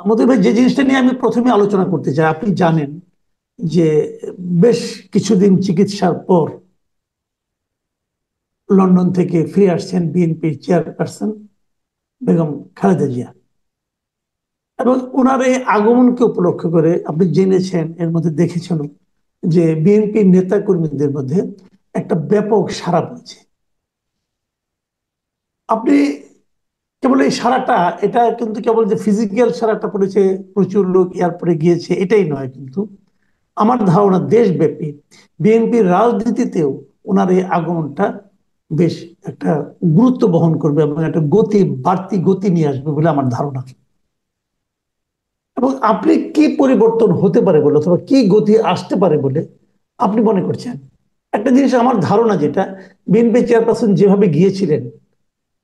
মতিউর ভাই, যে জিনিসটা নিয়ে আমি প্রথমে আলোচনা করতে চাই, আপনি জানেন যে বেশ কিছুদিন চিকিৎসার পর লন্ডন থেকে ফিরে আসছেন বিএনপির চেয়ারপারসন বেগম খালেদা জিয়া। এবং ওনার এই আগমনকে উপলক্ষ করে আপনি জেনেছেন, এর মধ্যে দেখেছেন যে বিএনপির নেতা কর্মীদের মধ্যে একটা ব্যাপক সাড়া পড়েছে। আপনি কেবল এই সাড়াটা, এটা কিন্তু কেবল যে ফিজিক্যাল সাড়াটা পড়েছে, প্রচুর লোক এয়ারপোর্টে গিয়েছে, এটাই নয়, কিন্তু আমার ধারণা দেশব্যাপী বিএনপির রাজনীতিতেও ওনার এই আগমনটা বেশ একটা গুরুত্ব বহন করবে এবং একটা বাড়তি গতি নিয়ে আসবে বলে আমার ধারণা। এবং আপনি কি পরিবর্তন হতে পারে বলে, অথবা কি গতি আসতে পারে বলে আপনি মনে করছেন? একটা জিনিস আমার ধারণা, যেটা বিএনপি চেয়ারপারসন যেভাবে গিয়েছিলেন,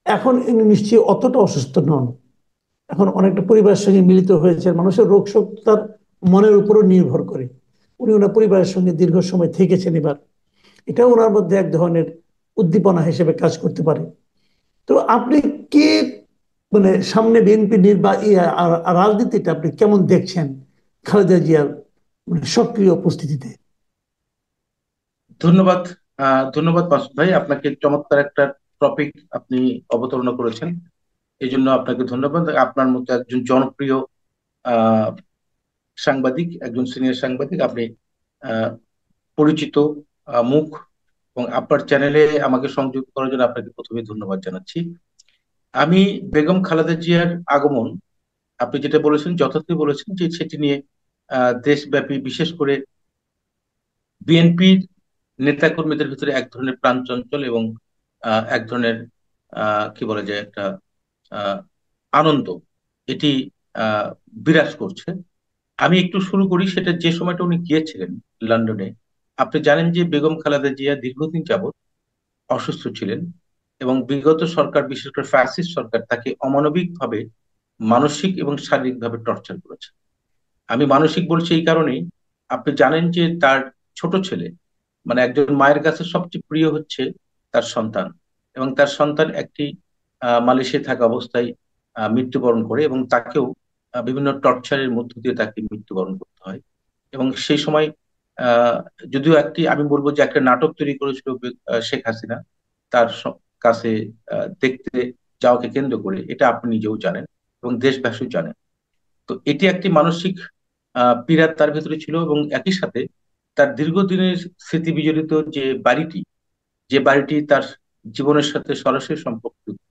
এখন ইনি নিশ্চয়ই অতটা অসুস্থ নন। এখন অনেকটা পরিবারের সঙ্গে মিলিত হয়েছে। মানুষের রোগ শোক তার মনের উপরও নির্ভর করে। উনি ওনার পরিবারের সঙ্গে দীর্ঘ সময় থেকেছেন। এবার এটাও ওনার মধ্যে এক ধরনের উদ্দীপনা হিসেবে কাজ করতে পারে। তো আপনি কি, মানে সামনে বিএনপি রাজনীতিটা আপনি কেমন দেখছেন খালেদা জিয়ার মানে সক্রিয় উপস্থিতিতে? ধন্যবাদ। ধন্যবাদ মাসুদ ভাই, আপনাকে চমৎকার একটা টপিক আপনি অবতারণা করেছেন। এই জন্য আপনাকে ধন্যবাদ। আপনার মতো একজন জনপ্রিয় আহ সাংবাদিক, একজন সিনিয়র সাংবাদিক, আপনি আহ পরিচিত মুখ, এবং আপনার চ্যানেলে আমাকে সংযুক্ত করার জন্য আপনাকে প্রথমে ধন্যবাদ জানাচ্ছি। আমি বেগম খালেদা জিয়ার আগমন, আপনি যেটা বলেছেন যথার্থই বলেছেন, যে সেটি নিয়ে দেশব্যাপী, বিশেষ করে বিএনপির নেতাকর্মীদের ভিতরে এক ধরনের প্রাণ চঞ্চল এবং এক ধরনের কি বলা যায়, একটা আহ, আনন্দ, এটি আহ, বিরাজ করছে। আমি একটু শুরু করি, সেটা যে সময়টা উনি গিয়েছিলেন লন্ডনে। আপনি জানেন যে বেগম খালেদা জিয়া দীর্ঘদিন যাবৎ অসুস্থ ছিলেন, এবং বিগত সরকার, বিশেষ করে ফ্যাসিস্ট সরকার, তাকে অমানবিক ভাবে মানসিক এবং শারীরিক ভাবে টর্চার করেছে। আমি মানসিক বলছি এই কারণেই, আপনি জানেন যে তার ছোট ছেলে, মানে একজন মায়ের কাছে সবচেয়ে প্রিয় হচ্ছে তার সন্তান, এবং তার সন্তান একটি মালয়েশিয়ায় থাকা অবস্থায় মৃত্যুবরণ করে, এবং তাকেও বিভিন্ন টর্চারের মধ্য দিয়ে তাকে মৃত্যুবরণ করতে হয়। এবং সেই সময় আহ, যদিও একটি, আমি বলবো যে একটা নাটক তৈরি করেছিল শেখ হাসিনা তার কাছে দেখতে যাওয়াকে কেন্দ্র করে, এটা আপনি নিজেও জানেন এবং দেশবাসীও জানেন। তো এটি একটি মানসিক পীড়া তার ভেতরে ছিল, এবং একই সাথে তার দীর্ঘদিনের স্মৃতি বিজড়িত যে বাড়িটি তার জীবনের সাথে সরাসরি সম্পর্কযুক্ত,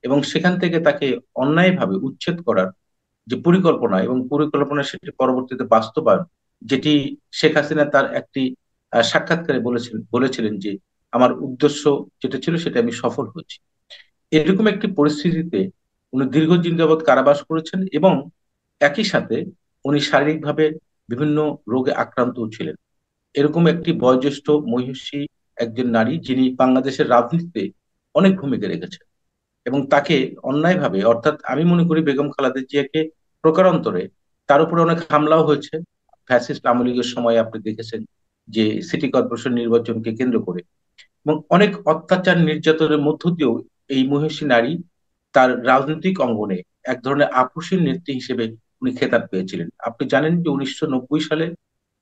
এবং সেখান থেকে তাকে অন্যায়ভাবে উচ্ছেদ করার যে পরিকল্পনা, এবং পরিকল্পনা সেটি পরবর্তীতে বাস্তবায়ন, যেটি শেখ হাসিনা তার একটি সাক্ষাৎকারে বলেছিলেন যে আমার উদ্দেশ্য যেটা ছিল সেটা আমি সফল হয়েছি। এরকম একটি পরিস্থিতিতে উনি দীর্ঘদিন যাবৎ কারাবাস করেছেন, এবং একই সাথে উনি শারীরিকভাবে বিভিন্ন রোগে আক্রান্ত ছিলেন। এরকম একটি বয়োজ্যেষ্ঠ মহিষী একজন নারী, যিনি বাংলাদেশের রাজনীতিতে অনেক ভূমিকা রেখেছেন, এবং তাকে অন্যায়ভাবে, অর্থাৎ আমি মনে করি বেগম খালেদা জিয়াকে প্রকারান্তরে তার উপরে অনেক হামলাও হয়েছে। ফ্যাসিস্ট আওয়ামী লীগের সময় আপনি দেখেছেন যে সিটি কর্পোরেশন নির্বাচনকে কেন্দ্র করে, এবং অনেক অত্যাচার নির্যাতনের মধ্য দিয়েও এই মহিষী নারী তার রাজনৈতিক অঙ্গনে এক ধরনের আপসীন নেত্রী হিসেবে উনি খেতাব পেয়েছিলেন। আপনি জানেন যে 1990 সালে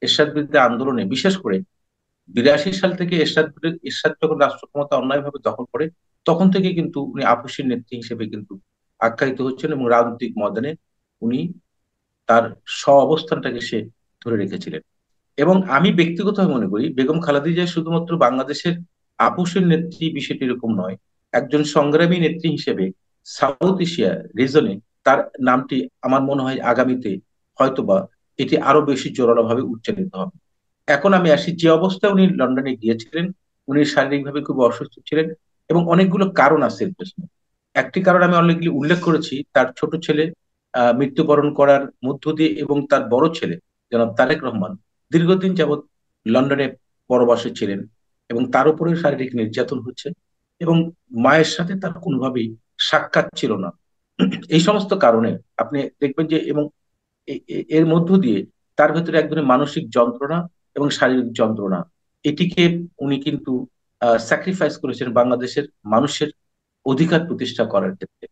এরশাদ বিরুদ্ধে আন্দোলনে, বিশেষ করে 82 সাল থেকে এরশাদ যখন রাষ্ট্র ক্ষমতা অন্যায়ভাবে দখল করে, তখন থেকে কিন্তু উনি আপসীন নেত্রী হিসেবে কিন্তু আখ্যায়িত হচ্ছেন, এবং রাজনৈতিক ময়দানে উনি তার অবস্থানটাকে সে ধরে রেখেছিলেন। এবং আমি ব্যক্তিগতভাবে মনে করি বেগম খালেদা জিয়া শুধুমাত্র বাংলাদেশের আপসের নেত্রী, বিষয়টি এরকম নয়। একজন সংগ্রামী নেত্রী হিসেবে সাউথ এশিয়া রিজনে তার নামটি, আমার মনে হয় আগামীতে হয়তোবা এটি আরো বেশি জোরালো ভাবে উচ্চারিত হবে। এখন আমি আসি, যে অবস্থায় উনি লন্ডনে গিয়েছিলেন, উনি শারীরিকভাবে খুব অসুস্থ ছিলেন, এবং অনেকগুলো কারণ আছে এর পেছনে। একটি কারণ আমি অলরেডি উল্লেখ করেছি, তার ছোট ছেলে মৃত্যুবরণ করার মধ্য দিয়ে, এবং তার বড় ছেলে জনাব তারেক রহমান দীর্ঘদিন যাবৎ লন্ডনে পরবাসে ছিলেন, এবং তার উপরে শারীরিক নির্যাতন হচ্ছে, এবং মায়ের সাথে তার কোনোভাবেই সাক্ষাৎ ছিল না। এই সমস্ত কারণে আপনি দেখবেন যে, এবং এর মধ্য দিয়ে তার ভেতরে এক ধরনের মানসিক যন্ত্রণা এবং শারীরিক যন্ত্রণা, এটিকে উনি কিন্তু স্যাক্রিফাইস করেছেন বাংলাদেশের মানুষের অধিকার প্রতিষ্ঠা করার ক্ষেত্রে।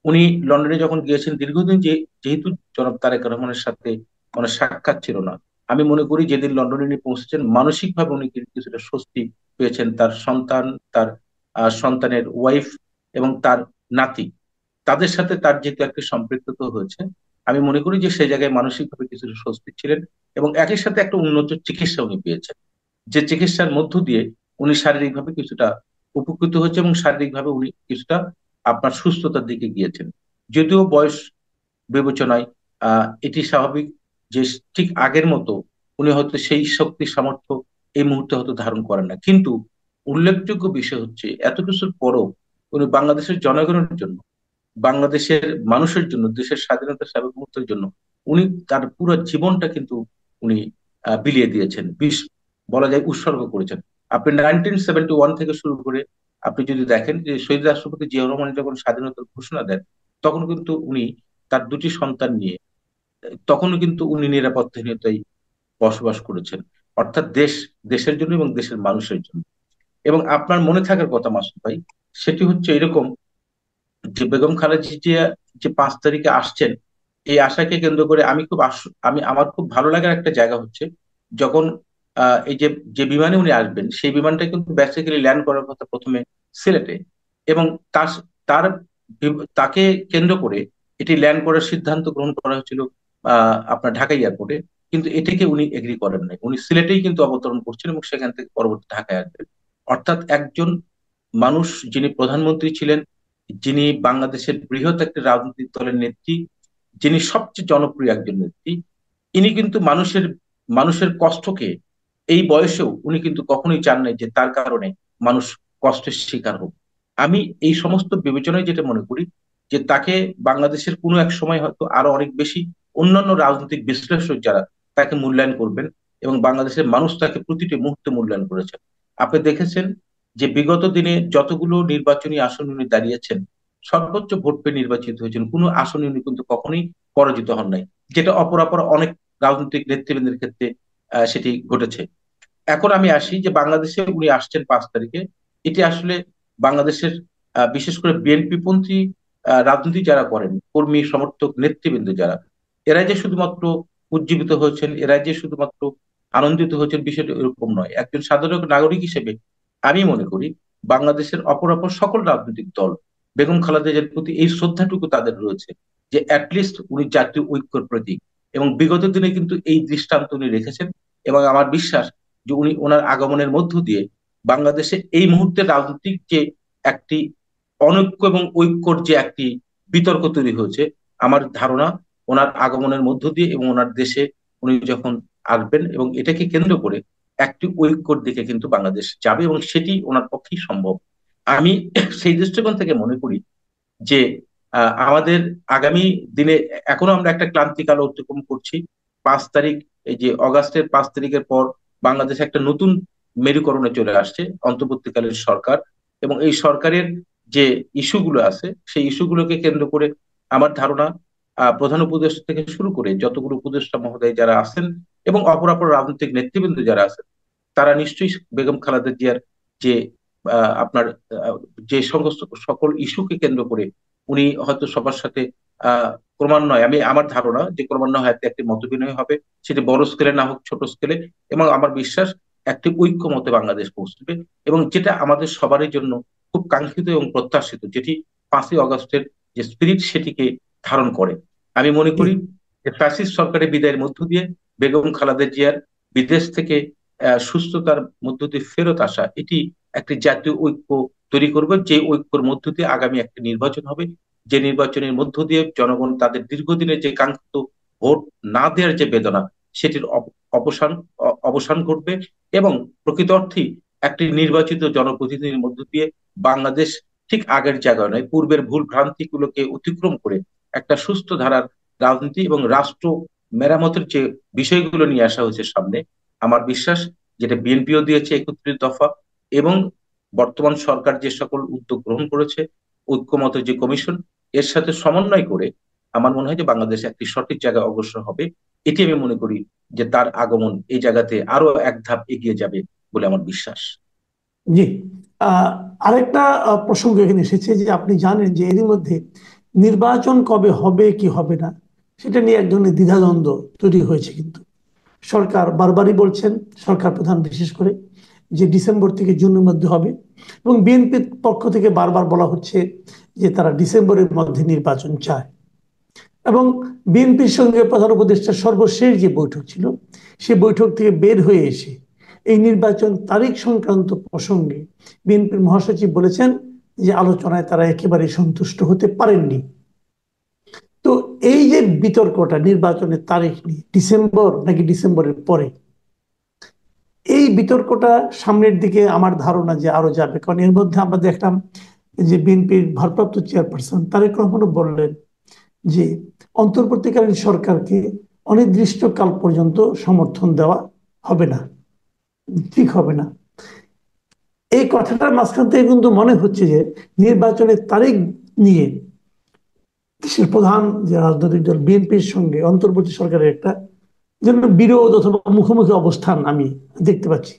উনি লন্ডনে যখন গিয়েছেন দীর্ঘদিন যেহেতু জনাব তারেক রহমানের সাথে কোনো সাক্ষাৎ ছিল না, আমি মনে করি যেদিন লন্ডনে উনি পৌঁছেছেন মানসিকভাবে উনি কিছুটা স্বস্তি পেয়েছেন। তার সন্তান, তার সন্তানের ওয়াইফ এবং তার নাতি, তাদের সাথে তার যেহেতু একটা সম্পৃক্ততা হয়েছে, আমি মনে করি যে সেই জায়গায় মানসিকভাবে কিছুটা স্বস্তি ছিলেন। এবং একই সাথে একটা উন্নত চিকিৎসা উনি পেয়েছেন, যে চিকিৎসার মধ্য দিয়ে উনি শারীরিকভাবে কিছুটা উপকৃত হয়েছে এবং শারীরিকভাবে উনি কিছুটা আপনার সুস্থতার দিকে গিয়েছেন। যদিও বয়স বিবেচনায় এটি স্বাভাবিক যে ঠিক আগের মতো উনি হয়তো সেই শক্তি সামর্থ্য এই মুহূর্তে হয়তো ধারণ করেন না, কিন্তু উল্লেখযোগ্য বিষয় হচ্ছে এত কিছুর পরও উনি বাংলাদেশের জনগণের জন্য, বাংলাদেশের মানুষের জন্য, দেশের স্বাধীনতা সার্বভৌমত্বের জন্য উনি তার পুরো জীবনটা কিন্তু উনি বিলিয়ে দিয়েছেন, বলা যায় উৎসর্গ করেছেন। আপনি 1971 থেকে শুরু করে আপনি যদি দেখেন যে শহীদ রাষ্ট্রপতি জিয়াউর রহমান যখন স্বাধীনতার ঘোষণা দেন, তখন কিন্তু উনি তার দুটি সন্তান নিয়ে, তখনও কিন্তু উনি নিরাপত্তাহীনতায় বসবাস করেছেন। অর্থাৎ দেশের জন্য এবং দেশের মানুষের জন্য। এবং আপনার মনে থাকার কথা মাসুদ ভাই, সেটি হচ্ছে এরকম যে বেগম খালেদা জিয়া যে 5 তারিখে আসছেন, এই আশাকে কেন্দ্র করে আমার খুব ভালো লাগার একটা জায়গা হচ্ছে যখন এই যে যে বিমানে উনি আসবেন সেই বিমানটা কিন্তু বেসিক্যালি ল্যান্ড করার কথা প্রথমে সিলেটে, এবং তার তার তাকে কেন্দ্র করে এটি ল্যান্ড করার সিদ্ধান্ত গ্রহণ করা হয়েছিল আপনার ঢাকা এয়ারপোর্টে। কিন্তু এটিকে উনি এগ্রি করেন নাই, উনি সিলেটেই কিন্তু অবতরণ করছেন এবং সেখান থেকে পরবর্তী ঢাকায় আসবেন। অর্থাৎ একজন মানুষ যিনি প্রধানমন্ত্রী ছিলেন, যিনি বাংলাদেশের বৃহৎ একটি রাজনৈতিক দলের নেত্রী, যিনি সবচেয়ে জনপ্রিয় একজন নেত্রী, ইনি কিন্তু মানুষের মানুষের কষ্টকে এই বয়সেও উনি কিন্তু কখনোই চান নাই যে তার কারণে মানুষ কষ্টের শিকার হোক। আমি এই সমস্ত বিবেচনায় যেটা মনে করি যে তাকে বাংলাদেশের কোনো এক সময় হয়তো আরো অনেক বেশি অন্যান্য রাজনৈতিক বিশ্লেষক যারা তাকে মূল্যায়ন করবেন, এবং বাংলাদেশের মানুষ তাকে প্রতিটি মুহূর্তে মূল্যায়ন করেছেন। আপনি দেখেছেন যে বিগত দিনে যতগুলো নির্বাচনী আসন উনি দাঁড়িয়েছেন, সর্বোচ্চ ভোট পেয়ে নির্বাচিত হয়েছেন, কোনো আসনে উনি কিন্তু কখনোই পরাজিত হন নাই, যেটা অপরাপর অনেক রাজনৈতিক নেতৃবৃন্দের ক্ষেত্রে সেটি ঘটেছে। এখন আমি আসি যে বাংলাদেশে উনি আসছেন 5 তারিখে, এটি আসলে বাংলাদেশের বিশেষ করে বিএনপি পন্থী রাজনীতি যারা করেন, কর্মী সমর্থক নেতৃবৃন্দ যারা, এরা যে শুধুমাত্র উজ্জীবিত হয়েছেন, এরা যে শুধুমাত্র আনন্দিত হয়েছেন, বিষয়টা এরকম নয়। একজন সাধারণ নাগরিক হিসেবে আমি মনে করি বাংলাদেশের অপরাপর সকল রাজনৈতিক দল বেগম খালেদা জিয়ার প্রতি এই শ্রদ্ধাটুকু তাদের রয়েছে যে অ্যাটলিস্ট উনি জাতীয় ঐক্যের প্রতীক, এবং বিগত দিনে কিন্তু এই দৃষ্টান্ত উনি রেখেছেন। এবং আমার বিশ্বাস যে উনি ওনার আগমনের মধ্য দিয়ে বাংলাদেশে এই মুহূর্তে রাজনৈতিক যে একটি অনৈক্য এবং ঐক্যর যে একটি বিতর্ক তৈরি হয়েছে, আমার ধারণা ওনার আগমনের মধ্য দিয়ে এবং ওনার দেশে উনি যখন আসবেন এবং এটাকে কেন্দ্র করে একটি ঐক্যর দিকে কিন্তু বাংলাদেশ যাবে, এবং সেটি ওনার পক্ষেই সম্ভব। আমি সেই দৃষ্টিকোণ থেকে মনে করি যে আমাদের আগামী দিনে এখনো আমরা একটা ক্লান্তিকাল অতিক্রম করছি। 5 তারিখ, এই যে অগাস্টের 5 তারিখের পর বাংলাদেশ একটা নতুন মেরুকরণে চলে আসছে, অন্তর্বর্তীকালীন সরকার। এবং এই সরকারের যে ইস্যুগুলো আছে সেই ইস্যুগুলোকে কেন্দ্র করে আমার ধারণা প্রধান উপদেষ্টা থেকে শুরু করে যতগুলো উপদেষ্টা মহোদয় যারা আছেন এবং অপরাপর রাজনৈতিক নেতৃবৃন্দ যারা আছেন, তারা নিশ্চয়ই বেগম খালেদা জিয়ার যে আপনার আহ, যে সমস্ত সকল ইস্যুকে কেন্দ্র করে উনি হয়তো সবার সাথে আহ ক্রমান্বয়ে, আমি আমার ধারণা যে ক্রমান্বয়ে হয়তো একটি মতবিনিময় হবে, সেটি বড় স্কেলে না হোক ছোট স্কেলে, এবং আমার বিশ্বাস একটি ঐক্যমতে বাংলাদেশ পৌঁছবে, এবং যেটা আমাদের সবারই জন্য খুব কাঙ্ক্ষিত এবং প্রত্যাশিত, যেটি 5ই অগস্টের যে স্পিরিট সেটিকে ধারণ করে। আমি মনে জি। করি যে ফ্যাসিস্ট সরকারের বিদায়ের মধ্য দিয়ে বেগম খালেদা জিয়ার বিদেশ থেকে সুস্থতার মধ্য দিয়ে ফেরত আসা, এটি একটি জাতীয় ঐক্য তৈরি করবে, যে ঐক্যের মধ্য দিয়ে আগামী একটি নির্বাচন হবে, যে নির্বাচনের মধ্য দিয়ে জনগণ তাদের দীর্ঘদিনের যে কাঙ্ক্ষিত ভোট না দেওয়ার যে বেদনা, সেটির অবসান অবসান ঘটবে। এবং প্রকৃত অর্থেই একটি নির্বাচিত জনপ্রতিনিধির মধ্য দিয়ে বাংলাদেশ ঠিক আগের জায়গায় নয়, পূর্বের ভুল ভ্রান্তি গুলোকে অতিক্রম করে একটা সুস্থ ধারার রাজনীতি এবং রাষ্ট্র মেরামতের যে বিষয়গুলো নিয়ে আসা হয়েছে সামনে, আমার বিশ্বাস যেটা বিএনপিও দিয়েছে 31 দফা, এবং বর্তমান সরকার যে সকল উদ্যোগ গ্রহণ করেছে, ঐক্যমত যে কমিশন, এর সাথে সমন্বয় করে আমার মনে হয় যে বাংলাদেশ একটি সঠিক জায়গায় অগ্রসর হবে। এটি আমি মনে করি যে তার আগমন এই জায়গাতে আরো এক ধাপ এগিয়ে যাবে বলে আমার বিশ্বাস। জি। আহ, আরেকটা প্রসঙ্গ এখানে এসেছে যে আপনি জানেন যে এরই মধ্যে নির্বাচন কবে হবে কি হবে না সেটা নিয়ে এক ধরনের দ্বিধাদ্বন্দ্ব তৈরি হয়েছে। কিন্তু সরকার বারবারই বলছেন, সরকার প্রধান বিশেষ করে, যে ডিসেম্বর থেকে জুনের মধ্যে হবে, এবং বিএনপির পক্ষ থেকে বারবার বলা হচ্ছে যে তারা ডিসেম্বরের মধ্যে নির্বাচন চায়। এবং বিএনপির সঙ্গে প্রধান উপদেষ্টার সর্বশেষ যে বৈঠক ছিল, সেই বৈঠক থেকে বের হয়ে এসে এই নির্বাচন তারিখ সংক্রান্ত প্রসঙ্গে বিএনপির মহাসচিব বলেছেন যে আলোচনায় তারা একেবারে সন্তুষ্ট হতে পারেননি। তো এই যে বিতর্কটা নির্বাচনের তারিখ নিয়ে, ডিসেম্বর নাকি ডিসেম্বরের পরে, এই বিতর্কটা সামনের দিকে আমার ধারণা যে আরো যাবে। কারণ এর মধ্যে আমরা দেখলাম যে বিএনপির ভারপ্রাপ্ত চেয়ারপারসন তারেক রহমানও বললেন যে অন্তর্বর্তীকালীন সরকারকে অনির্দিষ্টকাল পর্যন্ত সমর্থন দেওয়া হবে না, ঠিক হবে না। এই কথাটার মাঝখান থেকে কিন্তু মনে হচ্ছে যে নির্বাচনের তারিখ নিয়ে দেশের প্রধান যে রাজনৈতিক দল বিএনপির সঙ্গে অন্তর্বর্তী সরকারের একটা যেন বিরোধ অথবা মুখোমুখি অবস্থান আমি দেখতে পাচ্ছি।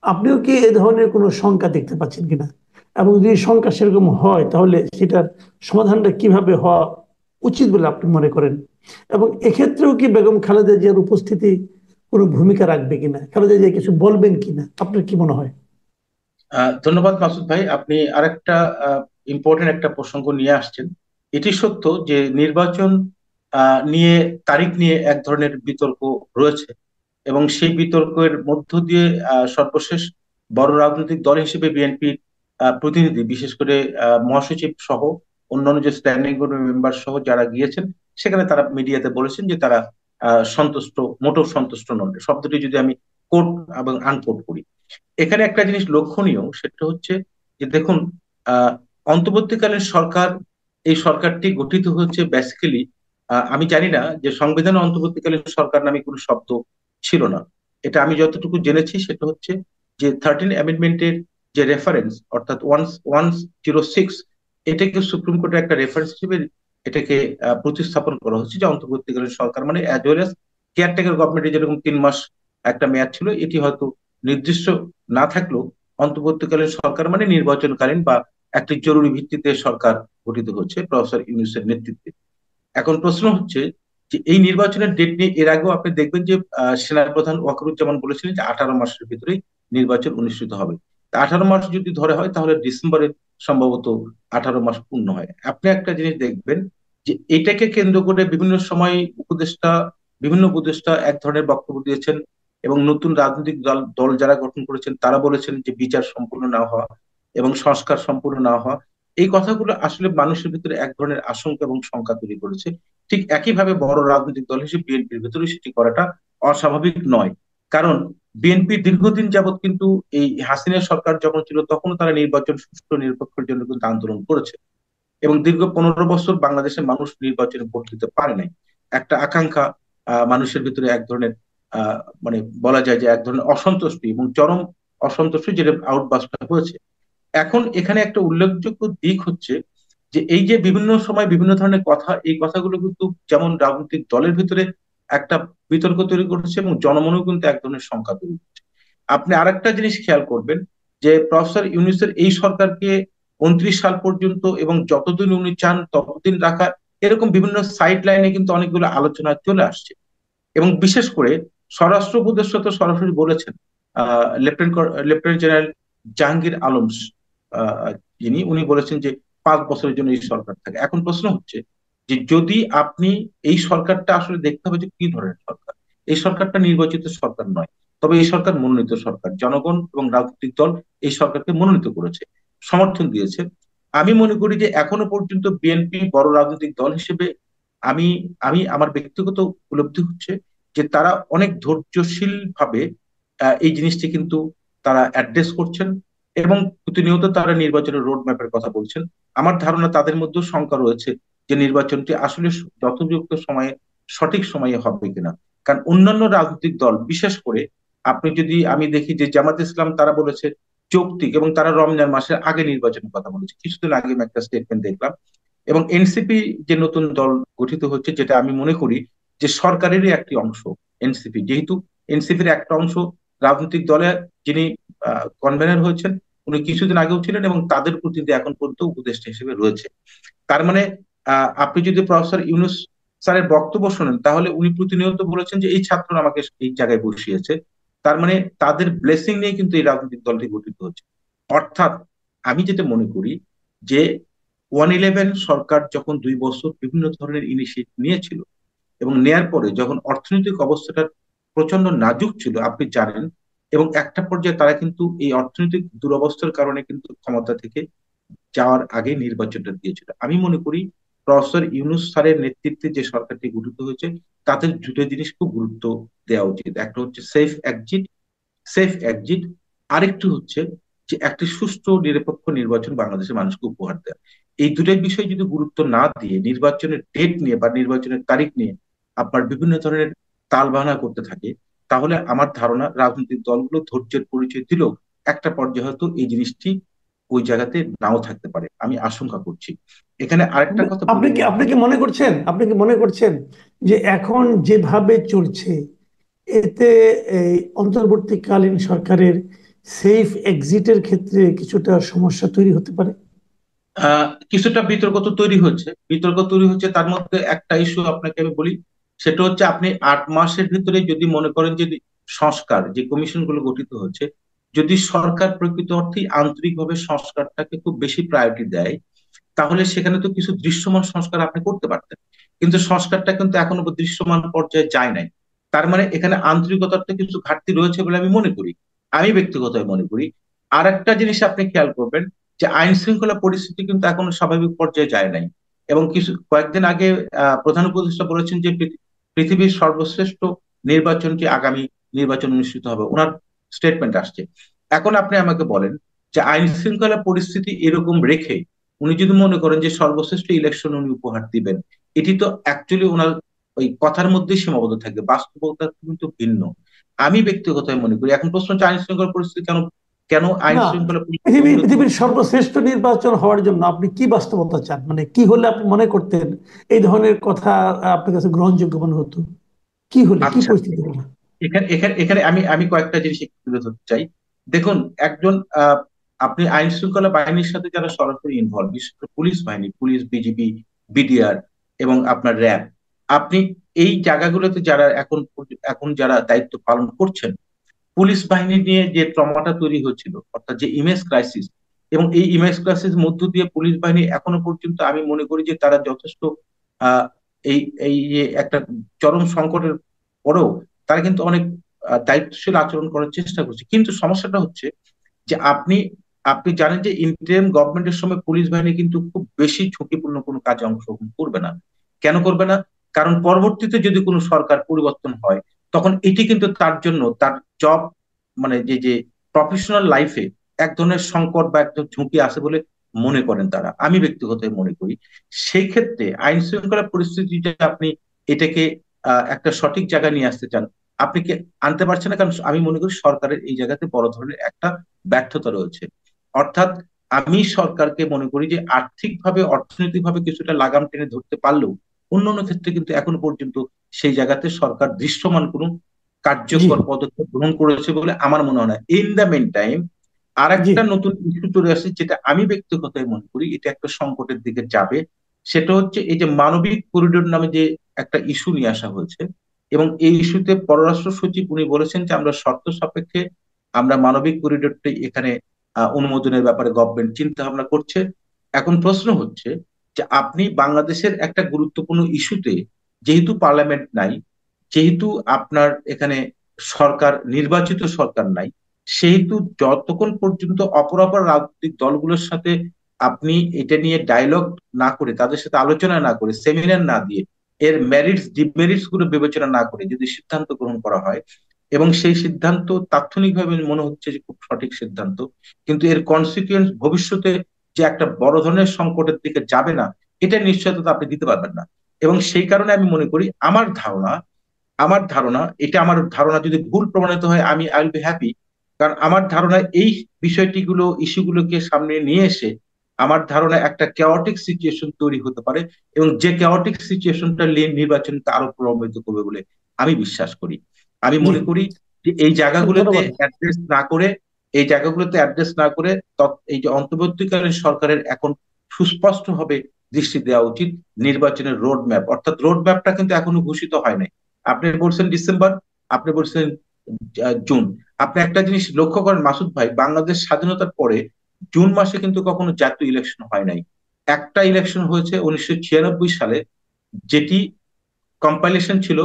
আপনিও কি এ ধরনের কোনো শঙ্কা দেখতে পাচ্ছেন কিনা? এবং যদি শঙ্কা সেরকম হয় তাহলে সেটার সমাধানটা কিভাবে হওয়া উচিত বলে আপনি মনে করেন? এবং এক্ষেত্রেও কি বেগম খালেদা জিয়ার উপস্থিতি কোনো ভূমিকা রাখবে কিনা, খালেদা জিয়া কিছু বলবেন কিনা, আপনার কি মনে হয়? ধন্যবাদ মাসুদ ভাই, আপনি আরেকটা ইম্পর্টেন্ট একটা প্রসঙ্গ নিয়ে আসছেন। এটি সত্য যে নির্বাচন নিয়ে তারিখ নিয়ে এক ধরনের বিতর্ক রয়েছে, এবং সেই বিতর্কের মধ্য দিয়ে সর্বশেষ বড় রাজনৈতিক দল হিসেবে বিএনপির প্রতিনিধি, বিশেষ করে মহাসচিব সহ অন্যান্য যে স্ট্যান্ডিং কমিটি মেম্বার সহ যারা গিয়েছেন, সেখানে তারা মিডিয়াতে বলেছেন যে তারা সন্তুষ্ট, মোটেও সন্তুষ্ট নন। শব্দটি যদি আমি কোট এবং আনকোট করি, এখানে একটা জিনিস লক্ষণীয়, সেটা হচ্ছে যে দেখুন, আহ অন্তর্বর্তীকালীন সরকার, এই সরকারটি গঠিত হচ্ছে বেসিক্যালি, আমি জানি না যে সংবিধানে অন্তর্বর্তীকালীন সরকার নামে কোনো শব্দ ছিল না। এটা আমি যতটুকু জেনেছি সেটা হচ্ছে যে 13 অ্যামেন্ডমেন্টের যে রেফারেন্স, অর্থাৎ 106, এটাকে সুপ্রিম কোর্টের একটা রেফারেন্স হিসেবে এটাকে প্রতিস্থাপন করা হচ্ছে, যে অন্তর্বর্তীকালীন সরকার মানে অ্যাজ ওয়েল এজ কেয়ারটেকার গভর্নমেন্টের যেরকম 3 মাস একটা মেয়াদ ছিল, এটি হয়তো নির্দিষ্ট না থাকলেও অন্তর্বর্তীকালীন সরকার মানে নির্বাচনকালীন বা একটি জরুরি ভিত্তিতে সরকার গঠিত হচ্ছে প্রফেসর ইউনূসের নেতৃত্বে। এখন প্রশ্ন হচ্ছে যে এই নির্বাচনের ডেট নিয়ে এর আগেও আপনি দেখবেন যে সেনাপ্রধান ওয়াকারুজ্জামান বলেছিলেন যে 18 মাসের ভিতরেই নির্বাচন অনুষ্ঠিত হবে। 18 মাস যদি ধরে হয় তাহলে ডিসেম্বরে সম্ভবত 18 মাস পূর্ণ হয়। আপনি একটা জিনিস দেখবেন যে এটাকে কেন্দ্র করে বিভিন্ন উপদেষ্টা এক ধরনের বক্তব্য দিয়েছেন, এবং নতুন রাজনৈতিক দল দল যারা গঠন করেছেন তারা বলেছেন যে বিচার সম্পূর্ণ না হওয়া এবং সংস্কার সম্পূর্ণ না হওয়া। এই কথাগুলো আসলে মানুষের ভিতরে এক ধরনের আশঙ্কা এবং শঙ্কা তৈরি করেছে। ঠিক একইভাবে বড় রাজনৈতিক দল হিসেবে বিএনপির ভিতরে সেটি করাটা অস্বাভাবিক নয়। কারণ বিএনপি দীর্ঘদিন যাবৎ কিন্তু এই হাসিনা সরকার যখন ছিল তখনও তারা নির্বাচন সুষ্ঠু নিরপেক্ষের জন্য কিন্তু আন্দোলন করেছে, এবং দীর্ঘ 15 বছর বাংলাদেশের মানুষ নির্বাচনে ভোট দিতে পারে নাই। একটা আকাঙ্ক্ষা মানুষের ভিতরে এক ধরনের আহ মানে বলা যায় যে এক ধরনের অসন্তুষ্টি এবং চরম অসন্তুষ্টি, যেটা আউটবাস্ট হয়েছে। এখন এখানে একটা উল্লেখযোগ্য দিক হচ্ছে যে এই যে বিভিন্ন সময় বিভিন্ন ধরনের কথা, এই কথাগুলো কিন্তু যেমন রাজনৈতিক দলের ভিতরে একটা বিতর্ক তৈরি করছে, এবং জনমনেও কিন্তু এক ধরনের শঙ্কা তৈরি করছে। আপনি আরেকটা জিনিস খেয়াল করবেন যে প্রফেসর ইউনূসের এই সরকারকে 29 সাল পর্যন্ত এবং যতদিন উনি চান ততদিন রাখা, এরকম বিভিন্ন সাইড লাইনে কিন্তু অনেকগুলো আলোচনা চলে আসছে। এবং বিশেষ করে স্বরাষ্ট্র উপদেষ্টা তো সরাসরি বলেছেন, লেফটেন্যান্ট জেনারেল জাহাঙ্গীর আলম, আহ, উনি বলেছেন যে 5 বছরের জন্য এই সরকার থাকে। এখন প্রশ্ন হচ্ছে যে যদি আপনি এই সরকারটা আসলে দেখতে হবে যে কি ধরনের সরকার। এই সরকারটা নির্বাচিত সরকার নয়, তবে এই সরকার মনোনীত সরকার। জনগণ এবং রাজনৈতিক দল এই সরকারকে মনোনীত করেছে, সমর্থন দিয়েছে। আমি মনে করি যে এখনো পর্যন্ত বিএনপি বড় রাজনৈতিক দল হিসেবে আমি আমি আমার ব্যক্তিগত উপলব্ধি হচ্ছে যে তারা অনেক ধৈর্যশীল ভাবে এই জিনিসটি কিন্তু তারা অ্যাড্রেস করছেন, এবং প্রতিনিয়ত তারা নির্বাচনের রোড ম্যাপের কথা বলছেন। আমার ধারণা তাদের মধ্যেও শঙ্কা রয়েছে যে নির্বাচনটি আসলে যথোপযুক্ত সময়ে, সঠিক সময়ে হবে কিনা। কারণ অন্যান্য রাজনৈতিক দল, বিশেষ করে আমি দেখি যে জামাত ইসলাম তারা বলেছে যৌক্তিক, এবং তারা রমজান মাসের আগে নির্বাচনের কথা বলেছে। কিছুদিন আগে আমি একটা স্টেটমেন্ট দেখলাম। এবং এনসিপি যে নতুন দল গঠিত হচ্ছে, যেটা আমি মনে করি যে সরকারেরই একটি অংশ। এনসিপি যেহেতু এনসিপির একটা অংশ, রাজনৈতিক দলে যিনি কনভেনর হয়েছেন উনি কিছুদিন আগেও ছিলেন, এবং তাদের প্রতিনিধি এখন পর্যন্ত উপদেষ্টা হিসেবে রয়েছে। তার মানে আপনি যদি প্রফেসর ইউনূস স্যারের বক্তব্য শোনেন, তাহলে উনি প্রতিনিয়ত বলেছেন যে এই ছাত্ররা আমাকে এই জায়গায় বসিয়েছে। তার মানে তাদের ব্লেসিং নিয়ে কিন্তু এই রাজনৈতিক দলটি গঠিত হচ্ছে। অর্থাৎ আমি যেটা মনে করি যে 111 সরকার যখন 2 বছর বিভিন্ন ধরনের ইনিশিয়েটিভ নিয়েছিল, এবং নেয়ার পরে যখন অর্থনৈতিক অবস্থাটা প্রচন্ড নাজুক ছিল আপনি জানেন, এবং একটা পর্যায়ে তারা কিন্তু এই অর্থনৈতিক দুরবস্থার কারণে কিন্তু ক্ষমতা থেকে যাওয়ার আগে নির্বাচনটা দিয়েছিল। আমি মনে করি প্রফেসর ইউনূস স্যারের নেতৃত্বে যে সরকারটি গঠিত হয়েছে, তাদের দুটো জিনিস খুব গুরুত্ব দেওয়া উচিত। একটা হচ্ছে সেফ এক্সিট, আরেকটু হচ্ছে যে একটি সুষ্ঠু নিরপেক্ষ নির্বাচন বাংলাদেশের মানুষকে উপহার দেয়। এই দুটোই বিষয় যদি গুরুত্ব না দিয়ে নির্বাচনের ডেট নিয়ে বা নির্বাচনের তারিখ নিয়ে আপনার বিভিন্ন ধরনের তালবাহানা করতে থাকে, তাহলে আমার ধারণা রাজনৈতিক দলগুলো ধৈর্যের পরিচয় দিলেও একটা পর্যায়ে হয়তো এই জিনিসটি ওই জায়গাতে নাও থাকতে পারে, আমি আশঙ্কা করছি। এখানে আরেকটা কথা আপনি বলে কি নেওয়া আপনি হয়। কি মনে করছেন, আপনি কি মনে করছেন যে এখন যেভাবে চলছে এতে এই অন্তর্বর্তীকালীন সরকারের সেফ এক্সিটের ক্ষেত্রে কিছুটা সমস্যা তৈরি হতে পারে? কিছুটা বিতর্ক তো তৈরি হচ্ছে, তার মধ্যে একটা ইস্যু আপনাকে আমি বলি। সেটা হচ্ছে আপনি 8 মাসের ভিতরে যদি মনে করেন যে সংস্কার যে কমিশন গুলো গঠিত হচ্ছে, যদি সরকার প্রকৃত অর্থে আন্তরিকভাবে সংস্কারটাকে খুব বেশি প্রায়োরিটি দেয়, তাহলে সেখানে তো কিছু দৃশ্যমান সংস্কার আপনি করতে পারতেন। কিন্তু সংস্কারটা কিন্তু এখনো দৃশ্যমান পর্যায়ে যায় নাই। তার মানে এখানে আন্তরিকতার তো কিছু ঘাটতি রয়েছে বলে আমি মনে করি, আমি ব্যক্তিগতভাবে মনে করি। আর একটা জিনিস আপনি খেয়াল করবেন যে আইন শৃঙ্খলা পরিস্থিতি কিন্তু এখনো স্বাভাবিক পর্যায়ে যায় নাই। এবং কয়েকদিন আগে প্রধান উপদেষ্টা বলেছেন যে পৃথিবীর সর্বশ্রেষ্ঠ নির্বাচনটি আগামী নির্বাচন অনুষ্ঠিত হবে, ওনার স্টেটমেন্ট আসছে। এখন আপনি আমাকে বলেন যে আইন শৃঙ্খলা পরিস্থিতি এরকম রেখে উনি যদি মনে করেন যে সর্বশ্রেষ্ঠ ইলেকশন উনি উপহার দিবেন, এটি তো অ্যাকচুয়ালি ওনার ওই কথার মধ্যেই সীমাবদ্ধ থাকবে, বাস্তবতা কিন্তু ভিন্ন। আমি ব্যক্তিগতভাবে মনে করি এখন প্রশ্ন হচ্ছে আইন শৃঙ্খলা পরিস্থিতি কেন, আইন না, শৃঙ্খলা পরিস্থিতি অবনতি পৃথিবীর হচ্ছে। সর্বশ্রেষ্ঠ নির্বাচন হওয়ার জন্য আপনি কি বাস্তবতা চান? মানে কি হলে আপনি মনে করতেন এই ধরনের কথা আপনার কাছে গ্রহণযোগ্য মনে হতো? কি হলে, কি আচ্ছা, পরিস্থিতি হলে? এখানে এখানে এখানে আমি আমি কয়েকটা জিনিস একটু তুলে ধরতে চাই। দেখুন, একজন আপনি আইন শৃঙ্খলা বাহিনীর সাথে যারা সরাসরি ইনভলভ, বিশেষ করে পুলিশ বাহিনী, পুলিশ, বিজিবি, বিডিআর এবং আপনার র্যাব, আপনি এই জায়গাগুলোতে যারা এখন এখন যারা দায়িত্ব পালন করছেন, পুলিশ বাহিনী নিয়ে যে ট্রমাটা তৈরি হয়েছিল, অর্থাৎ যে ইমেজ ক্রাইসিস, এবং এই ইমেজ ক্রাইসিস মধ্য দিয়ে পুলিশ বাহিনী এখনো পর্যন্ত আমি মনে করি যে তারা যথেষ্ট আহ এই এই যে একটা চরম সংকটের পরেও তারা কিন্তু অনেক দায়িত্বশীল আচরণ করার চেষ্টা করছে। কিন্তু সমস্যাটা হচ্ছে যে আপনি আপনি জানেন যে ইন্টারিম গভর্নমেন্টের সময় পুলিশ বাহিনী কিন্তু খুব বেশি ঝুঁকিপূর্ণ কোনো কাজে অংশগ্রহণ করবে না। কেন করবে না? কারণ পরবর্তীতে যদি কোনো সরকার পরিবর্তন হয়, তখন এটি কিন্তু তার জন্য তার জব, মানে যে যে প্রফেশনাল লাইফে এক ধরনের সংকট বা একটা ঝুঁকি আছে বলে মনে করেন তারা, আমি ব্যক্তিগতভাবে মনে করি। সেই ক্ষেত্রে আইন শৃঙ্খলা পরিস্থিতিটা আপনি এটাকে একটা সঠিক জায়গায় নিয়ে আসতে চান, আপনি কি আনতে পারছেন না? কারণ আমি মনে করি সরকারের এই জায়গাতে বড় ধরনের একটা ব্যর্থতা রয়েছে। অর্থাৎ আমি সরকারকে মনে করি যে আর্থিকভাবে অর্থনৈতিকভাবে কিছুটা লাগাম টেনে ধরতে পারলেও অন্যান্য ক্ষেত্রে কিন্তু এখনো পর্যন্ত সেই জায়গাতে সরকার দৃশ্যমান কোনো জি, কার্যকর পদক্ষেপ গ্রহণ করেছে বলে আমার মনে হয় না। ইন দ্য মেন টাইম আর জি, একটা নতুন ইস্যু চলে আসছে, যেটা আমি ব্যক্তিগতভাবে মনে করি এটা একটা সংকটের দিকে যাবে। সেটা হচ্ছে এই যে মানবিক করিডোর নামে যে একটা ইস্যু নিয়ে আসা হয়েছে, এবং এই ইস্যুতে পররাষ্ট্র সচিব উনি বলেছেন যে আমরা শর্ত সাপেক্ষে আমরা মানবিক করিডোরটি এখানে অনুমোদনের ব্যাপারে গভর্নমেন্ট চিন্তা ভাবনা করছে। এখন প্রশ্ন হচ্ছে যে আপনি বাংলাদেশের একটা গুরুত্বপূর্ণ ইস্যুতে, যেহেতু পার্লামেন্ট নাই, যেহেতু আপনার এখানে নির্বাচিত সরকার নাই, সেহেতু যতক্ষণ পর্যন্ত অপরাপর রাজনৈতিক দলগুলোর সাথে আপনি এটা নিয়ে ডায়লগ না করে, তাদের সাথে আলোচনা না করে, সেমিনার না দিয়ে, এর মেরিটস ডিমেরিটস গুলো বিবেচনা না করে যদি সিদ্ধান্ত গ্রহণ করা হয়, এবং সেই সিদ্ধান্ত তাৎক্ষণিকভাবে মনে হচ্ছে যে খুব সঠিক সিদ্ধান্ত, কিন্তু এর কনসিকুয়েন্স ভবিষ্যতে যে একটা বড় ধরনের সংকটের দিকে যাবে না, এটা নিশ্চয়তা আপনি দিতে পারবেন না। এবং সেই কারণে আমি মনে করি, আমার ধারণা এটা, আমার ধারণা যদি ভুল প্রমাণিত হয় আমি আই উইল বি হ্যাপি। কারণ আমার ধারণা এই ইস্যুগুলোকে সামনে নিয়ে এসে আমার ধারণা একটা কেওয়াটিক সিচুয়েশন তৈরি হতে পারে, এবং যে কেওয়াটিক সিচুয়েশনটা নির্বাচনকে আরো প্রভাবিত করবে বলে আমি বিশ্বাস করি। আমি জি, মনে করি যে ধন্যবাদ। এই জায়গাগুলোতে অ্যাড্রেস না করে এই যে অন্তর্বর্তীকালীন সরকারের এখন সুস্পষ্ট হবে দৃষ্টি দেওয়া উচিত। নির্বাচনের রোড ম্যাপ, অর্থাৎ রোড ম্যাপটা কিন্তু এখনো ঘোষিত হয় নাই। আপনি বলছেন ডিসেম্বর, আপনি বলছেন জুন। আপনি একটা জিনিস লক্ষ্য করেন মাসুদ ভাই, বাংলাদেশ স্বাধীনতার পরে জুন মাসে কিন্তু কখনো জাতীয় ইলেকশন হয় নাই। একটা ইলেকশন হয়েছে 1996 সালে, যেটি কম্পাইলেশন ছিল,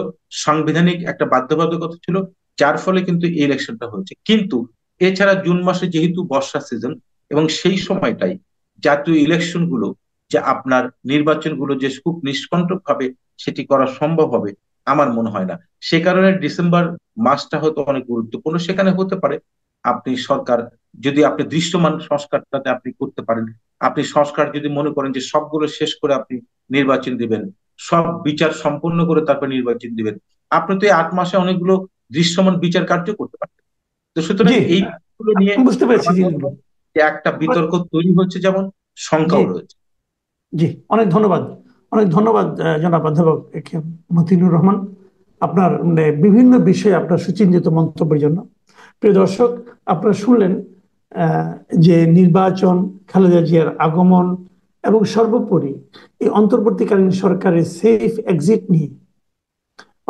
সাংবিধানিক একটা বাধ্যবাধকতা ছিল, যার ফলে কিন্তু এই ইলেকশনটা হয়েছে। কিন্তু এছাড়া জুন মাসে যেহেতু বর্ষা সিজন, এবং সেই সময়টাই জাতীয় ইলেকশন গুলো, যে আপনার নির্বাচন গুলো যে খুব নিষ্কণ্টক ভাবে সেটি করা সম্ভব হবে, আমার মনে হয় না। সে কারণে ডিসেম্বর মাসটা হয়তো অনেক গুরুত্বপূর্ণ। সেখানে হতে পারে আপনি সরকার, যদি আপনি দৃশ্যমান সংস্কারটাতে আপনি করতে পারেন, আপনি সংস্কার যদি মনে করেন যে সবগুলো শেষ করে আপনি নির্বাচন দিবেন, সব বিচার সম্পন্ন করে তারপর নির্বাচন দিবেন, আপনি তো এই 8 মাসে অনেকগুলো দৃশ্যমান বিচার কার্য করতে পারবেন। তো সুতরাং জি, এইগুলো নিয়ে আমি বুঝতে পেরেছি আমার মনে জিনিসগুলো। হয় যে একটা বিতর্ক তৈরি হচ্ছে, যেমন জি, শঙ্কাও রয়েছে। জি, অনেক ধন্যবাদ। অনেক ধন্যবাদ জনাব অধ্যাপক মতিনুর রহমান, আপনার মানে বিভিন্ন বিষয়ে আপনার সুচিন্তিত মন্তব্যের জন্য। প্রিয় দর্শক, আপনারা শুনলেন আহ, যে নির্বাচন, খালেদা জিয়ার আগমন এবং সর্বোপরি এই অন্তর্বর্তীকালীন সরকারের সেফ এক্সিট নিয়ে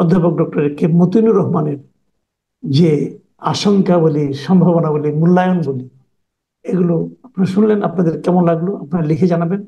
অধ্যাপক ডক্টর মতিনুর রহমানের যে আশঙ্কা বলি, সম্ভাবনা বলি, মূল্যায়ন বলি, এগুলো আপনারা শুনলেন। আপনাদের কেমন লাগলো আপনারা লিখে জানাবেন।